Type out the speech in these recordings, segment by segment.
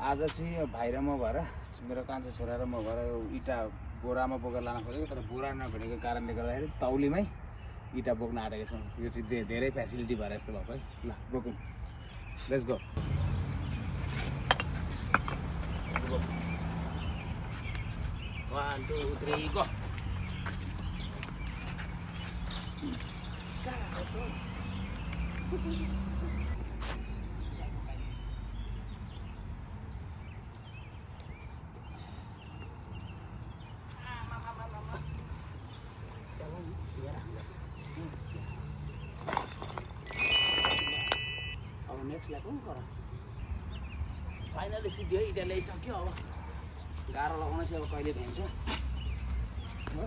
आज चाहिँ भाइ र म भएर मेरो कान्छो छोरा र म भएर इँटा बोरामा बोकेर लान खोजेको तर बोरा नभेटेको कारणले गर्दाखेरि तौलीमै इँटा बोक्न आँटेको छौँ। यो चाहिँ धेरै फेसिलिटी भएर जस्तो भएको है। ल बोकौँ, लेट्स गो। 1 2 3 गो। अब नेक्स्ट ल्याएको गर फाइनली सिद्धियो इँटा ल्याइसक्यो। अब गाह्रो लगाउन चाहिँ अब कहिले भ्याउँछ हो।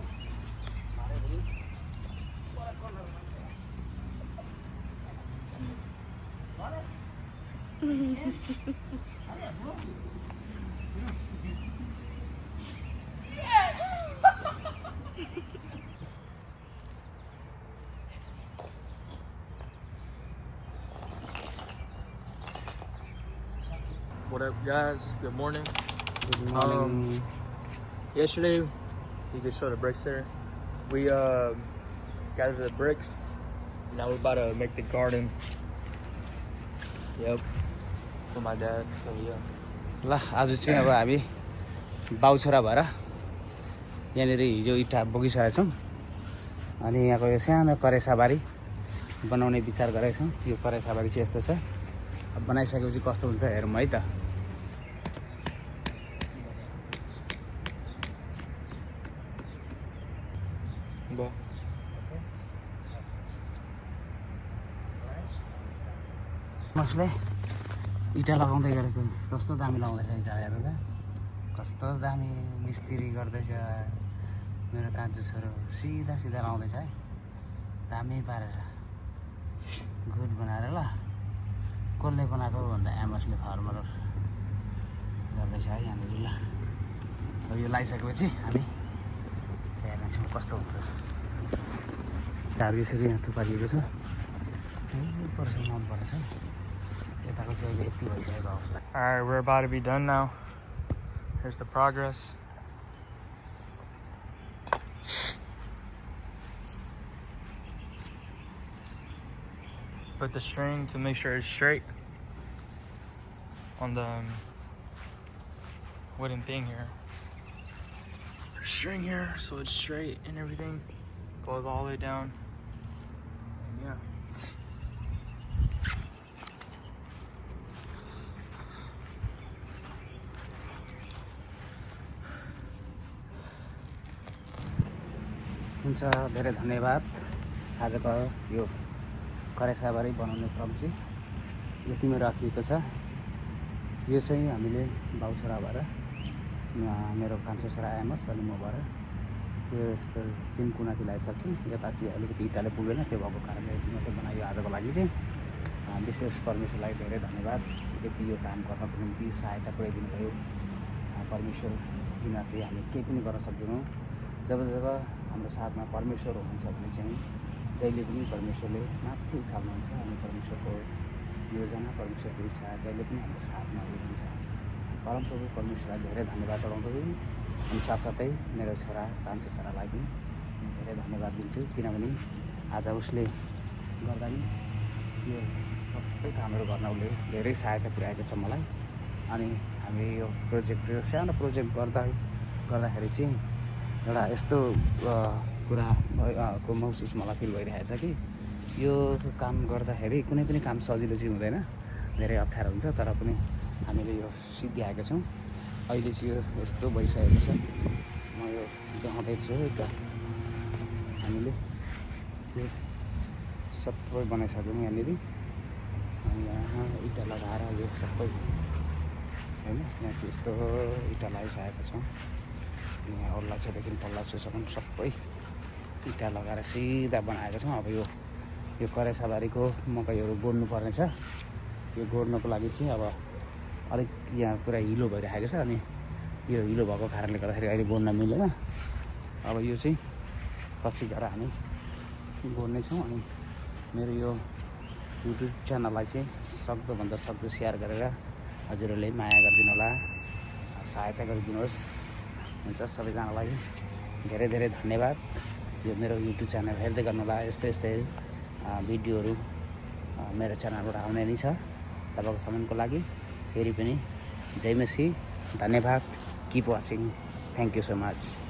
What up, guys? Good morning. Good morning. Yesterday, you could show the bricks there. We gathered the bricks. Now we're about to make the garden. Yep, for my dad. So yeah. ल आज चाहिँ अब हामी बाउ छोरा भएर यहाँनिर हिजो इँटा बोकिसकेका छौँ अनि यहाँको यो सानो करेसाबारी बनाउने विचार गरेका छौँ। यो करेसाबारी चाहिँ यस्तो छ, अब बनाइसकेपछि कस्तो हुन्छ हेरौँ है त। उसले इँटा लगाउँदै गरेको कस्तो दामी लगाउँदैछ इँटा हेर त, कस्तो दामी मिस्त्री गर्दैछ मेरो कान्छो छोरो। सिधा सिधा लाउँदैछ है, दामी पारेर गुड बनाएर। ल कसले बनाएको भन्दा एमएसले फार्मर गर्दैछ है यहाँनिर। ल अब यो लगाइसकेपछि हामी हेर्नेछौँ कस्तो हुन्छ। ढाड यसरी यहाँ थुपारिएको छ, पर्छ मन परेछ है। यताको चाहिँ अहिले यति भइसकेको अवस्था। Alright, we're about to be done now. Here's the progress. Put the string to make sure it's straight on the wooden thing here. String here so it's straight and everything goes all the way down. And yeah. हुन्छ, धेरै धन्यवाद। आजको यो करेसाबारी बनाउने क्रम चाहिँ यतिमै राखिएको छ। यो चाहिँ हामीले बाउ छोरा भएर मेरो कान्छो छोरा एमएस अनि म भएर यो यस्तो 3 कुनाति लगाइसक्यौँ। यता चाहिँ अलिकति इँटाले पुगेन, त्यो भएको कारणले यति मात्रै बनायो आजको लागि चाहिँ। विशेष परमेश्वरलाई धेरै धन्यवाद, यति यो काम गर्नको निम्ति सहायता पुर्याइदिनु भयो। परमेश्वर बिना चाहिँ हामी केही पनि गर्न सक्दैनौँ। जब जब हाम्रो साथमा परमेश्वर हुनुहुन्छ भने चाहिँ जहिले पनि परमेश्वरले माथि उछाल्नुहुन्छ अनि परमेश्वरको योजना परमेश्वरको इच्छा जहिले पनि हाम्रो साथमा हुनुहुन्छ। परमप्रभु परमेश्वरलाई धेरै धन्यवाद चढाउँछु अनि साथसाथै मेरो छोरा कान्छो छोरालाई पनि धेरै धन्यवाद दिन्छु, किनभने आज उसले गर्दा नि यो सबै कामहरू गर्न उसले धेरै सहायता पुर्याएको छ मलाई। अनि हामी यो प्रोजेक्ट सानो प्रोजेक्ट गर्दाखेरि चाहिँ एउटा यस्तो कुराको महसुस मलाई फिल भइरहेछ कि यो काम गर्दाखेरि कुनै पनि काम सजिलो चाहिँ हुँदैन, धेरै अप्ठ्यारो हुन्छ। तर पनि हामीले यो सिद्ध्याएका छौँ। अहिले चाहिँ यो यस्तो भइसकेको छ। म यो देखाउँदैछु है त। हामीले यो सबै बनाइसक्यौँ यहाँनिर। अनि यहाँ इँटा लगाएर यो सबै होइन, यहाँ चाहिँ यस्तो इँटा लगाइसकेका छौँ। यहाँ ओल्ला छेदेखि पल्ला छेसम्म सबै इँटा लगाएर सिधा बनाएका छौँ। अब यो करेसाबारीको मकैहरू गोड्नु पर्ने छ। यो गोड्नको लागि चाहिँ अब अलिक यहाँ पुरा हिलो भइरहेको छ अनि यो हिलो भएको कारणले गर्दाखेरि अहिले गोड्न मिलेन। अब यो चाहिँ पछि गएर हामी गोड्नेछौँ। अनि मेरो यो युट्युब च्यानललाई चाहिँ सक्दोभन्दा सक्दो सेयर गरेर हजुरहरूले माया गरिदिनु होला, सहायता गरिदिनुहोस्। हुन्छ, सबैजनालाई धेरै धेरै धन्यवाद। यो मेरो युट्युब च्यानल हेर्दै गर्नुहोला। यस्तै भिडियोहरू मेरो च्यानलबाट आउने नै छ। तपाईँको सम्मानको लागि फेरि पनि जय मसी, धन्यवाद। Keep watching, thank you so much.